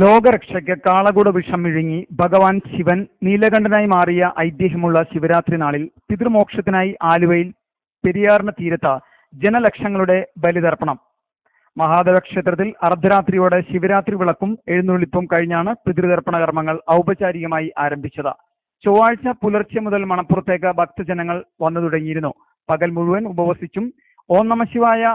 ലോകരക്ഷയ്ക്ക് കാളകൂട വിഷം വിഴുങ്ങി ഭഗവാൻ ശിവൻ നീലകണ്ഠനായി മാറിയ ഐതിഹ്യമുള്ള ശിവരാത്രി നാളിൽ പിതൃമോക്ഷത്തിനായി ആലുവയിൽ പെരിയാറിന് തീരത്ത് ജനലക്ഷങ്ങളുടെ ബലിതർപ്പണം. മഹാദേവ ക്ഷേത്രത്തിൽ അർദ്ധരാത്രിയോടെ ശിവരാത്രി വിളക്കും എഴുന്നള്ളിപ്പും കഴിഞ്ഞാണ് പിതൃതർപ്പണ കർമ്മങ്ങൾ ഔപചാരികമായി ആരംഭിച്ചത്. ചൊവ്വാഴ്ച പുലർച്ചെ മുതൽ മണപ്പുറത്തേക്ക് ഭക്തജനങ്ങൾ വന്നു തുടങ്ങിയിരുന്നു. പകൽ മുഴുവൻ ഉപവസിച്ചും ഓം നമഃശിവായ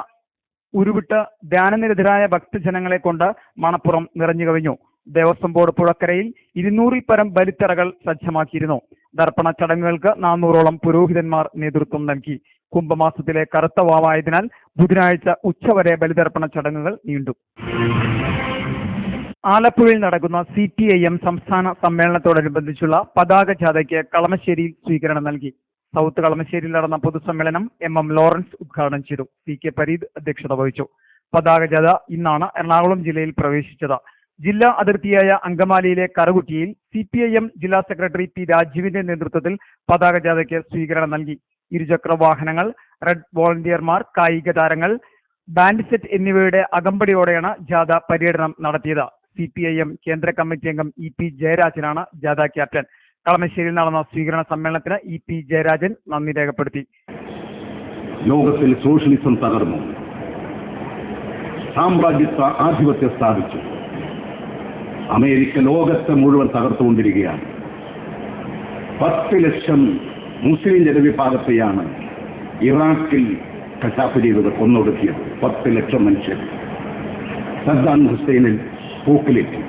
ഉരുവിട്ട് ധ്യാനനിരതരായ ഭക്തജനങ്ങളെ കൊണ്ട് മണപ്പുറം നിറഞ്ഞു കവിഞ്ഞു. ദേവസ്വം ബോർഡ് പുഴക്കരയിൽ 200-ൽ പരം ബലിത്തറകൾ സജ്ജമാക്കിയിരുന്നു. ദർപ്പണ ചടങ്ങുകൾക്ക് 400-ഓളം പുരോഹിതന്മാർ നേതൃത്വം നൽകി. കുംഭമാസത്തിലെ കറുത്ത വാവായതിനാൽ ബുധനാഴ്ച ഉച്ചവരെ ബലിതർപ്പണ ചടങ്ങുകൾ നീണ്ടു. ആലപ്പുഴയിൽ നടക്കുന്ന CPIM സംസ്ഥാന സമ്മേളനത്തോടനുബന്ധിച്ചുള്ള പതാക ജാഥയ്ക്ക് കളമശ്ശേരിയിൽ സ്വീകരണം നൽകി. സൗത്ത് കളമശ്ശേരിയിൽ നടന്ന പൊതുസമ്മേളനം MM ലോറൻസ് ഉദ്ഘാടനം ചെയ്തു. CK പരീദ് അധ്യക്ഷത വഹിച്ചു. പതാക ജാഥ ഇന്നാണ് എറണാകുളം ജില്ലയിൽ പ്രവേശിച്ചത്. ജില്ലാ അതിർത്തിയായ അങ്കമാലിയിലെ കറുകുറ്റിയിൽ CPIM ജില്ലാ സെക്രട്ടറി P രാജീവിന്റെ നേതൃത്വത്തിൽ പതാക ജാഥയ്ക്ക് സ്വീകരണം നൽകി. ഇരുചക്ര വാഹനങ്ങൾ, റെഡ് വോളണ്ടിയർമാർ, കായിക താരങ്ങൾ, ബാൻഡ് സെറ്റ് എന്നിവയുടെ അകമ്പടിയോടെയാണ് ജാഥ പര്യടനം നടത്തിയത്. CPIM കേന്ദ്ര കമ്മിറ്റി അംഗം EP ജയരാജനാണ് ജാഥ ക്യാപ്റ്റൻ. കളമശ്ശേരിയിൽ നടന്ന സ്വീകരണ സമ്മേളനത്തിന് EP ജയരാജൻ നന്ദി രേഖപ്പെടുത്തി. ലോകത്തിൽ സോഷ്യലിസം തകർന്നു, സാമ്രാജ്യത്വ ആധിപത്യം സ്ഥാപിച്ചു. അമേരിക്ക ലോകത്തെ മുഴുവൻ തകർത്തുകൊണ്ടിരിക്കുകയാണ്. 10 ലക്ഷം മുസ്ലിം ജനവിഭാഗത്തെയാണ് ഇറാഖിൽ കശാപ്പ് ചെയ്തത്, കൊന്നൊടുക്കിയത്. 10 ലക്ഷം മനുഷ്യർ. സദ്ദാം ഹുസൈനിൽ പോക്കിലേക്ക്.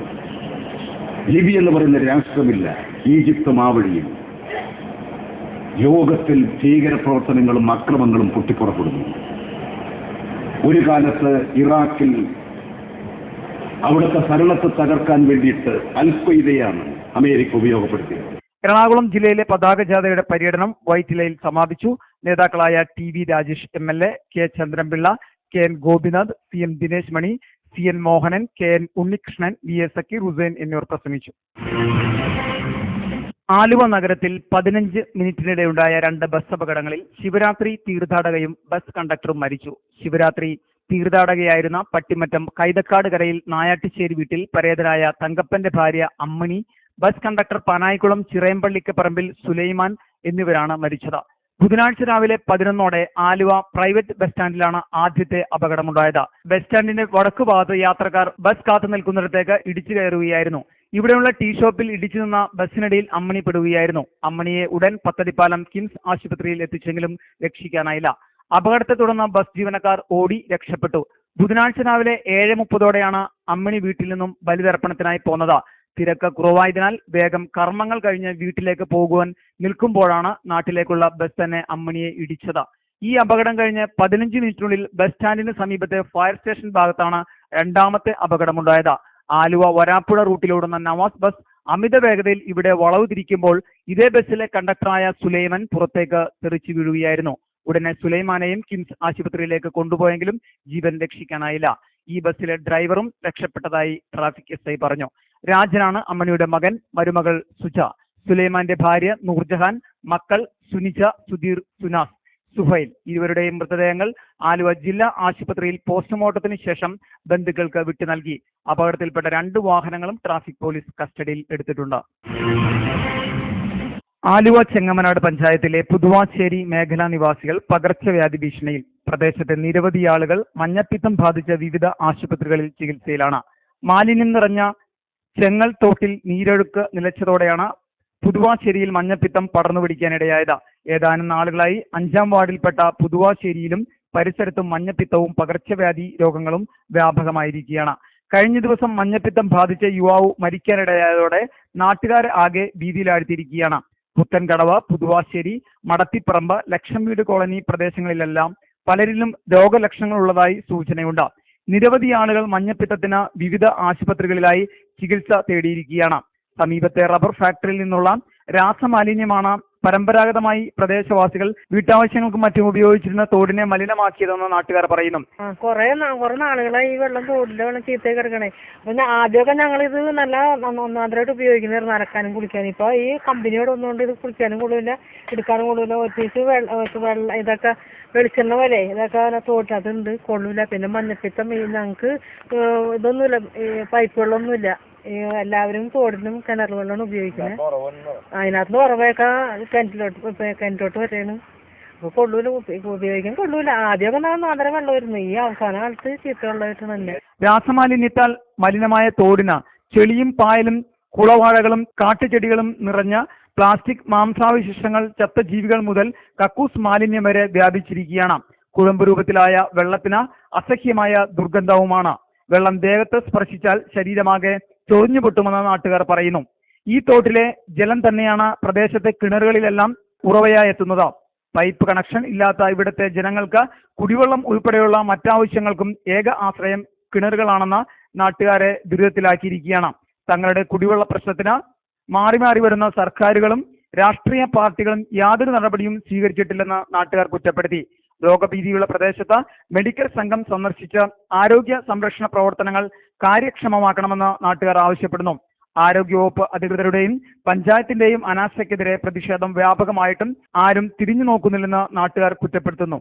ലിബിയ എന്ന് പറയുന്ന രാഷ്ട്രമില്ല, ഈജിപ്തും ആ വഴിയും. ലോകത്തിൽ ഭീകരപ്രവർത്തനങ്ങളും അക്രമങ്ങളും പൊട്ടിപ്പുറപ്പെടുന്നു. ഒരു കാലത്ത് ഇറാഖിൽ അവിടുത്തെ ഭരണത്തെ തകർക്കാൻ വേണ്ടിയിട്ട് അൽ-ഖ്വയ്ദയാണ് അമേരിക്ക ഉപയോഗപ്പെടുത്തിയത്. എറണാകുളം ജില്ലയിലെ പതാക ജാഥയുടെ പര്യടനം വൈറ്റിലയിൽ സമാപിച്ചു. നേതാക്കളായ TV Rajesh MLA, K Chandran Pillai, KN Gopinath, CM Dinesh മണി, CN Mohanan, KN Unnikrishnan, VA Zakir Hussain എന്നിവർ പ്രസംഗിച്ചു. ആലുവ നഗരത്തിൽ 15 മിനിറ്റിനിടെയുണ്ടായ 2 ബസ് അപകടങ്ങളിൽ ശിവരാത്രി തീർത്ഥാടകയും ബസ് കണ്ടക്ടറും മരിച്ചു. ശിവരാത്രി തീർത്ഥാടകയായിരുന്ന പട്ടിമറ്റം കൈതക്കാട് കരയിൽ നായാട്ടുശ്ശേരി വീട്ടിൽ പരേതനായ തങ്കപ്പന്റെ ഭാര്യ അമ്മണി, ബസ് കണ്ടക്ടർ പനായിക്കുളം ചിറയമ്പള്ളിക്ക് പറമ്പിൽ സുലൈമാൻ എന്നിവരാണ് മരിച്ചത്. ബുധനാഴ്ച രാവിലെ 11ഓടെ ആലുവ പ്രൈവറ്റ് ബസ് സ്റ്റാൻഡിലാണ് ആദ്യത്തെ അപകടമുണ്ടായത്. ബസ് സ്റ്റാൻഡിന്റെ വടക്കു ഭാഗത്ത് യാത്രക്കാർ ബസ് കാത്തു നിൽക്കുന്നിടത്തേക്ക് ഇടിച്ചു കയറുകയായിരുന്നു. ഇവിടെയുള്ള ടീ ഷോപ്പിൽ ഇടിച്ചു നിന്ന ബസ്സിനിടയിൽ അമ്മണി പെടുകയായിരുന്നു. അമ്മണിയെ ഉടൻ പത്തടിപ്പാലം കിംസ് ആശുപത്രിയിൽ എത്തിച്ചെങ്കിലും രക്ഷിക്കാനായില്ല. അപകടത്തെ തുടർന്ന് ബസ് ജീവനക്കാർ ഓടി രക്ഷപ്പെട്ടു. ബുധനാഴ്ച രാവിലെ 7:30ഓടെയാണ് അമ്മണി വീട്ടിൽ നിന്നും ബലിതർപ്പണത്തിനായി പോന്നത്. തിരക്ക് കുറവായതിനാൽ വേഗം കർമ്മങ്ങൾ കഴിഞ്ഞ് വീട്ടിലേക്ക് പോകുവാൻ നിൽക്കുമ്പോഴാണ് നാട്ടിലേക്കുള്ള ബസ് തന്നെ അമ്മണിയെ ഇടിച്ചത്. ഈ അപകടം കഴിഞ്ഞ് 15 മിനിറ്റിനുള്ളിൽ ബസ് സ്റ്റാൻഡിന് സമീപത്തെ ഫയർ സ്റ്റേഷൻ ഭാഗത്താണ് രണ്ടാമത്തെ അപകടമുണ്ടായത്. ആലുവ വരാപ്പുഴ റൂട്ടിലോടുന്ന നവാസ് ബസ് അമിത വേഗതയിൽ ഇവിടെ വളവ് തിരിക്കുമ്പോൾ ഇതേ ബസ്സിലെ കണ്ടക്ടറായ സുലൈമാൻ പുറത്തേക്ക് തെറിച്ചു വീഴുകയായിരുന്നു. ഉടനെ സുലൈമാനെയും കിംസ് ആശുപത്രിയിലേക്ക് കൊണ്ടുപോയെങ്കിലും ജീവൻ രക്ഷിക്കാനായില്ല. ഈ ബസ്സിലെ ഡ്രൈവറും രക്ഷപ്പെട്ടതായി ട്രാഫിക് SI പറഞ്ഞു. രാജനാണ് അമ്മണിയുടെ മകൻ. മരുമകൾ സുജ, സുലൈമാന്റെ ഭാര്യ നൂർജഹാൻ, മക്കൾ സുനിജ, സുധീർ, സുനാസ്, സുഹൈൽ. ഇരുവരുടെയും മൃതദേഹങ്ങൾ ആലുവ ജില്ലാ ആശുപത്രിയിൽ പോസ്റ്റ്മോർട്ടത്തിന് ശേഷം ബന്ധുക്കൾക്ക് വിട്ടു നൽകി. അപകടത്തിൽപ്പെട്ട 2 വാഹനങ്ങളും ട്രാഫിക് പോലീസ് കസ്റ്റഡിയിൽ എടുത്തിട്ടുണ്ട്. ആലുവ ചെങ്ങമനാട് പഞ്ചായത്തിലെ പുതുവാശ്ശേരി മേഖലാ നിവാസികൾ പകർച്ചവ്യാധി ഭീഷണിയിൽ. പ്രദേശത്തെ നിരവധി ആളുകൾ മഞ്ഞപ്പിത്തം ബാധിച്ച വിവിധ ആശുപത്രികളിൽ ചികിത്സയിലാണ്. മാലിന്യം നിറഞ്ഞ ചെങ്ങൽ തോട്ടിൽ നീരൊഴുക്ക് നിലച്ചതോടെയാണ് പുതുവാശ്ശേരിയിൽ മഞ്ഞപ്പിത്തം പടർന്നു പിടിക്കാനിടയായത്. ഏതാനും നാളുകളായി 5-ാം വാർഡിൽപ്പെട്ട പുതുവാശ്ശേരിയിലും പരിസരത്തും മഞ്ഞപ്പിത്തവും പകർച്ചവ്യാധി രോഗങ്ങളും വ്യാപകമായിരിക്കുകയാണ്. കഴിഞ്ഞ ദിവസം മഞ്ഞപ്പിത്തം ബാധിച്ച യുവാവ് മരിക്കാനിടയായതോടെ നാട്ടുകാരെ ആകെ ഭീതിയിലാഴ്ത്തിയിരിക്കുകയാണ്. പുത്തൻകടവ്, പുതുവാശ്ശേരി, മടത്തിപ്പറമ്പ്, ലക്ഷം വീട് കോളനി പ്രദേശങ്ങളിലെല്ലാം പലരിലും രോഗലക്ഷണങ്ങൾ ഉള്ളതായി സൂചനയുണ്ട്. നിരവധി ആളുകൾ മഞ്ഞപ്പിത്തത്തിന് വിവിധ ആശുപത്രികളിലായി ചികിത്സ തേടിയിരിക്കുകയാണ്. സമീപത്തെ റബ്ബർ ഫാക്ടറിയിൽ നിന്നുള്ള രാസമാലിന്യമാണ് പരമ്പരാഗതമായി പ്രദേശവാസികൾ വീട്ടാവശ്യങ്ങൾക്കും മറ്റും ഉപയോഗിച്ചിരുന്ന തോടിനെ മലിനമാക്കിയതെന്ന് നാട്ടുകാർ പറയുന്നു. കുറെ നാളുകളായി ഈ വെള്ളം തോടിലെ വെള്ളം ചീത്തയായി കിടക്കണേ. അപ്പൊ ആദ്യമൊക്കെ ഞങ്ങളിത് നല്ല ഒന്നാന്തരമായിട്ട് ഉപയോഗിക്കുന്നത് നനക്കാനും കുളിക്കാനും. ഇപ്പൊ ഈ കമ്പനിയോട് ഒന്നുകൊണ്ട് ഇത് കുളിക്കാനും കൊള്ളില്ല, എടുക്കാനും കൊള്ളില്ല. ഒറ്റയ്ക്ക് വെള്ളം ഇതൊക്കെ വെളിച്ചെണ്ണ പോലെ ഇതൊക്കെ തോട്ടിനകത്തുണ്ട്, കൊള്ളില്ല. പിന്നെ മഞ്ഞപ്പിത്തം ഞങ്ങൾക്ക് ഇതൊന്നുമില്ല, പൈപ്പ് വെള്ളമൊന്നുമില്ല. എല്ലാവരും തോടിനും കിണർ വെള്ളമാണ് ഉപയോഗിക്കുന്നത്. അതിനകത്ത് ഉറവയൊക്കെ കിണറ്റിലോട്ട് വരെയാണ്. അപ്പോൾ കൊള്ളൂല, ഉപയോഗിക്കാൻ കൊള്ളൂല. ആദ്യമൊക്കെ നാലര വെള്ളമായിരുന്നു. ഈ അവസാന കാലത്ത് ചീത്ത വെള്ളമായിട്ട് തന്നെ. രാസമാലിന്യത്താൽ മലിനമായ തോടിന് ചെളിയും പായലും കുളവാഴകളും കാട്ടുചെടികളും നിറഞ്ഞ പ്ലാസ്റ്റിക് മാംസാവശിഷ്ടങ്ങൾ, ചത്ത ജീവികൾ മുതൽ കക്കൂസ് മാലിന്യം വരെ വ്യാപിച്ചിരിക്കുകയാണ്. കുഴമ്പ് രൂപത്തിലായ വെള്ളത്തിന് അസഹ്യമായ ദുർഗന്ധവുമാണ്. വെള്ളം ദേഹത്ത് സ്പർശിച്ചാൽ ശരീരമാകെ ചൊറിഞ്ഞു പൊട്ടുമെന്ന് നാട്ടുകാർ പറയുന്നു. ഈ തോട്ടിലെ ജലം തന്നെയാണ് പ്രദേശത്തെ കിണറുകളിലെല്ലാം ഉറവയായി എത്തുന്നത്. പൈപ്പ് കണക്ഷൻ ഇല്ലാത്ത ഇവിടുത്തെ ജനങ്ങൾക്ക് കുടിവെള്ളം ഉൾപ്പെടെയുള്ള മറ്റാവശ്യങ്ങൾക്കും ഏക ആശ്രയം കിണറുകളാണെന്ന് നാട്ടുകാരെ ദുരിതത്തിലാക്കിയിരിക്കുകയാണ്. തങ്ങളുടെ കുടിവെള്ള പ്രശ്നത്തിന് മാറി മാറി വരുന്ന സർക്കാരുകളും രാഷ്ട്രീയ പാർട്ടികളും യാതൊരു നടപടിയും സ്വീകരിച്ചിട്ടില്ലെന്ന് നാട്ടുകാർ കുറ്റപ്പെടുത്തി. രോഗഭീതിയുള്ള പ്രദേശത്ത് മെഡിക്കൽ സംഘം സന്ദർശിച്ച് ആരോഗ്യ സംരക്ഷണ പ്രവർത്തനങ്ങൾ കാര്യക്ഷമമാക്കണമെന്ന് നാട്ടുകാർ ആവശ്യപ്പെടുന്നു. ആരോഗ്യവകുപ്പ് അധികൃതരുടെയും പഞ്ചായത്തിന്റെയും അനാസ്ഥയ്ക്കെതിരെ പ്രതിഷേധം വ്യാപകമായിട്ടും ആരും തിരിഞ്ഞു നോക്കുന്നില്ലെന്ന് നാട്ടുകാർ കുറ്റപ്പെടുത്തുന്നു.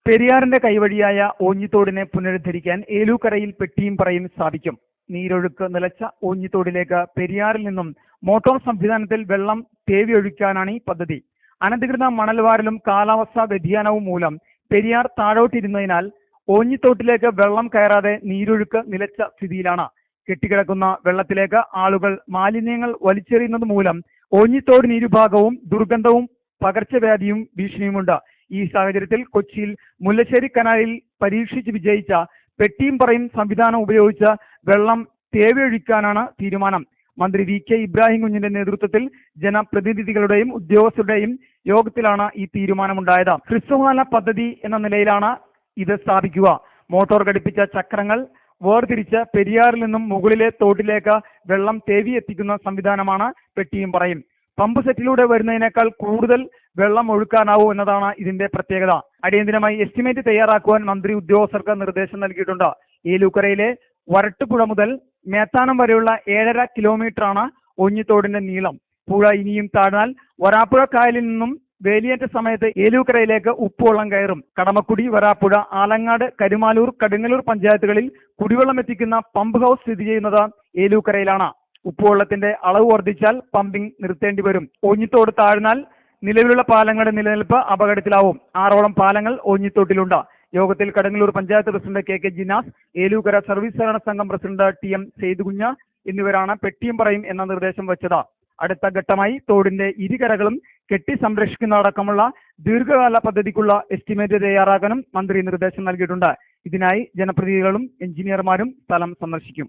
പെരിയാറിന്റെ കൈവഴിയായ ഓഞ്ഞിത്തോടിനെ പുനരുദ്ധരിക്കാൻ ഏലൂക്കരയിൽ പെട്ടിയും പറയും സ്ഥാപിക്കും. നീരൊഴുക്ക് നിലച്ച ഓഞ്ഞിത്തോടിലേക്ക് പെരിയാറിൽ നിന്നും മോട്ടോർ സംവിധാനത്തിൽ വെള്ളം തേവി ഒഴിക്കാനാണ് ഈ പദ്ധതി. അനധികൃത മണൽവാരലും കാലാവസ്ഥാ വ്യതിയാനവും മൂലം പെരിയാർ താഴോട്ടിരുന്നതിനാൽ ഓഞ്ഞിത്തോട്ടിലേക്ക് വെള്ളം കയറാതെ നീരൊഴുക്ക് നിലച്ച സ്ഥിതിയിലാണ്. കെട്ടിക്കിടക്കുന്ന വെള്ളത്തിലേക്ക് ആളുകൾ മാലിന്യങ്ങൾ വലിച്ചെറിയുന്നത് മൂലം ഓഞ്ഞിത്തോടിന് ഇരുഭാഗവും ദുർഗന്ധവും പകർച്ചവ്യാധിയും ഭീഷണിയുമുണ്ട്. ഈ സാഹചര്യത്തിൽ കൊച്ചിയിൽ മുല്ലശ്ശേരി കനാലിൽ പരീക്ഷിച്ച് വിജയിച്ച പെട്ടിയും പറയും സംവിധാനം ഉപയോഗിച്ച് വെള്ളം തേവിയൊഴിക്കാനാണ് തീരുമാനം. മന്ത്രി വി കെ ഇബ്രാഹിം കുഞ്ഞിന്റെ നേതൃത്വത്തിൽ ജനപ്രതിനിധികളുടെയും ഉദ്യോഗസ്ഥരുടെയും യോഗത്തിലാണ് ഈ തീരുമാനമുണ്ടായത്. ഹ്രസ്വകാല പദ്ധതി എന്ന നിലയിലാണ് ഇത് സ്ഥാപിക്കുക. മോട്ടോർ ഘടിപ്പിച്ച ചക്രങ്ങൾ വേർതിരിച്ച് പെരിയാറിൽ നിന്നും മുകളിലെ തോട്ടിലേക്ക് വെള്ളം തേവി എത്തിക്കുന്ന സംവിധാനമാണ് പെട്ടിയും പറയും. പമ്പ് സെറ്റിലൂടെ വരുന്നതിനേക്കാൾ കൂടുതൽ വെള്ളം ഒഴുക്കാനാവൂ എന്നതാണ് ഇതിന്റെ പ്രത്യേകത. അടിയന്തരമായി എസ്റ്റിമേറ്റ് തയ്യാറാക്കുവാൻ മന്ത്രി ഉദ്യോഗസ്ഥർക്ക് നിർദ്ദേശം നൽകിയിട്ടുണ്ട്. ഏലൂക്കരയിലെ വരട്ടുപുഴ മുതൽ മേത്താനം വരെയുള്ള 7.5 കിലോമീറ്ററാണ് ഓഞ്ഞിത്തോടിന്റെ നീളം. പുഴ ഇനിയും താഴ്ന്നാൽ വരാപ്പുഴ കായലിൽ നിന്നും വേലിയേറ്റ സമയത്ത് ഏലൂക്കരയിലേക്ക് ഉപ്പുവെള്ളം കയറും. കടമക്കുടി, വരാപ്പുഴ, ആലങ്ങാട്, കരുമാലൂർ, കടുങ്ങല്ലൂർ പഞ്ചായത്തുകളിൽ കുടിവെള്ളം എത്തിക്കുന്ന പമ്പ് ഹൗസ് സ്ഥിതി ചെയ്യുന്നത് ഏലൂക്കരയിലാണ്. ഉപ്പുവെള്ളത്തിന്റെ അളവ് വർദ്ധിച്ചാൽ പമ്പിംഗ് നിർത്തേണ്ടി വരും. ഓഞ്ഞിത്തോട് താഴ്ന്നാൽ നിലവിലുള്ള പാലങ്ങളുടെ നിലനിൽപ്പ് അപകടത്തിലാവും. 6ഓളം പാലങ്ങൾ ഓഞ്ഞിത്തോട്ടിലുണ്ട്. യോഗത്തിൽ Kadungalloor panchayat president K K Jinas, Elookkara service സഹകരണ സംഘം പ്രസിഡന്റ് ടി എം സെയ്തുകുഞ്ഞ് എന്നിവരാണ് പെട്ടിയും പറയും എന്ന നിർദ്ദേശം വെച്ചത്. അടുത്ത ഘട്ടമായി തോടിന്റെ ഇരുകരകളും കെട്ടി സംരക്ഷിക്കുന്ന അടക്കമുള്ള ദീർഘകാല പദ്ധതിക്കുള്ള എസ്റ്റിമേറ്റ് തയ്യാറാക്കാനും മന്ത്രി നിർദ്ദേശം നൽകിയിട്ടുണ്ട്. ഇതിനായി ജനപ്രതിനിധികളും എഞ്ചിനീയർമാരും സ്ഥലം സന്ദർശിക്കും.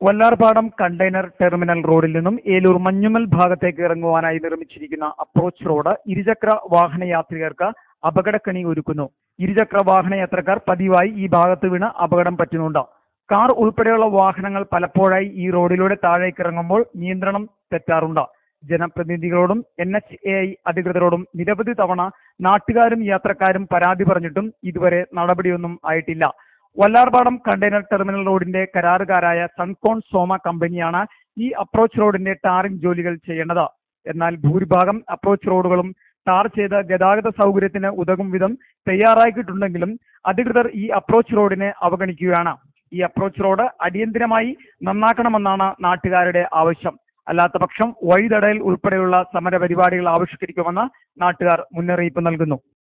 വല്ലാർപാടം കണ്ടെയ്നർ ടെർമിനൽ റോഡിൽ നിന്നും ഏലൂർ മഞ്ഞുമൽ ഭാഗത്തേക്ക് ഇറങ്ങുവാനായി നിർമ്മിച്ചിരിക്കുന്ന അപ്രോച്ച് റോഡ് ഇരുചക്ര വാഹന യാത്രികർക്ക് അപകടക്കണി ഒരുക്കുന്നു. ഇരുചക്ര വാഹന യാത്രക്കാർ പതിവായി ഈ ഭാഗത്ത് വീണ് അപകടം പറ്റുന്നുണ്ട്. കാർ ഉൾപ്പെടെയുള്ള വാഹനങ്ങൾ പലപ്പോഴായി ഈ റോഡിലൂടെ താഴേക്ക് ഇറങ്ങുമ്പോൾ നിയന്ത്രണം തെറ്റാറുണ്ട്. ജനപ്രതിനിധികളോടും NHAI അധികൃതരോടും നിരവധി തവണ നാട്ടുകാരും യാത്രക്കാരും പരാതി പറഞ്ഞിട്ടും ഇതുവരെ നടപടിയൊന്നും ആയിട്ടില്ല. വല്ലാർപാടം കണ്ടെയ്നർ ടെർമിനൽ റോഡിന്റെ കരാറുകാരായ സൺകോൺ സോമ കമ്പനിയാണ് ഈ അപ്രോച്ച് റോഡിന്റെ ടാറിംഗ് ജോലികൾ ചെയ്യേണ്ടത്. എന്നാൽ ഭൂരിഭാഗം അപ്രോച്ച് റോഡുകളും ടാർ ചെയ്ത് ഗതാഗത സൗകര്യത്തിന് ഉതകും വിധം തയ്യാറാക്കിയിട്ടുണ്ടെങ്കിലും അധികൃതർ ഈ അപ്രോച്ച് റോഡിനെ അവഗണിക്കുകയാണ്. ഈ അപ്രോച്ച് റോഡ് അടിയന്തരമായി നന്നാക്കണമെന്നാണ് നാട്ടുകാരുടെ ആവശ്യം. അല്ലാത്തപക്ഷം വഴിതടയൽ ഉൾപ്പെടെയുള്ള സമര പരിപാടികൾ ആവിഷ്കരിക്കുമെന്ന് നാട്ടുകാർ മുന്നറിയിപ്പ് നൽകുന്നു.